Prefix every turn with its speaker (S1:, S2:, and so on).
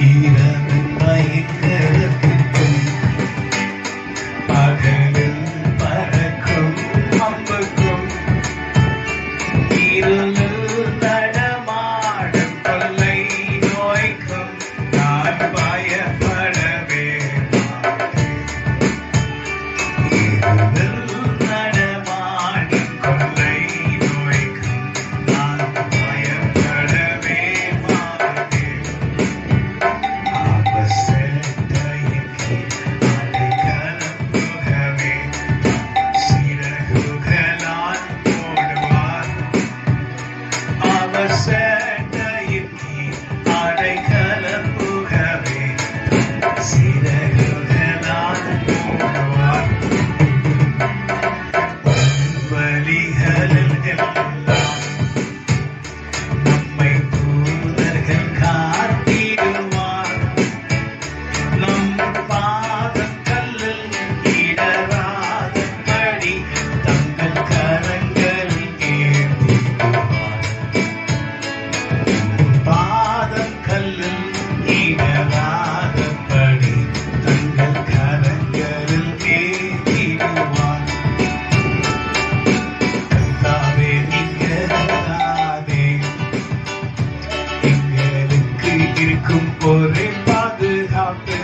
S1: இரவின் மயக்கத்திற்கும் பகலில் பறக்கும் அம்புக்கும் இருளில் நடமாடும் கொள்ளை நோய்க்கும் நான் பயப்படவே மாட்டேன். இருளில் நடமாடும் கொள்ளை நோய்க்கும் நான் பயப்படவே மாட்டேன். அவசரத்தையின் கீழ் அடைக்கலம் புகவே சிறகுகளால் மூடுவார். அவசரத்தையின் கீழ் அடைக்கலம் புகவே சிறகுகளால் மூடுவார். வழிகளில் எல்லாம் நம்மை தூதர்கள் காத்திடுவார். நம் பாதம் கல்லில் இடராதபடி தங்கள் கரங்களில் ஏந்திடுவார். பாதம் கல்லில் இடராதபடி தங்கள் கரங்களில் ஏந்திடுவார். கர்த்தாவே நிகராதே எங்களுக்கு இருக்கும் ஒரே பாதுகாப்பு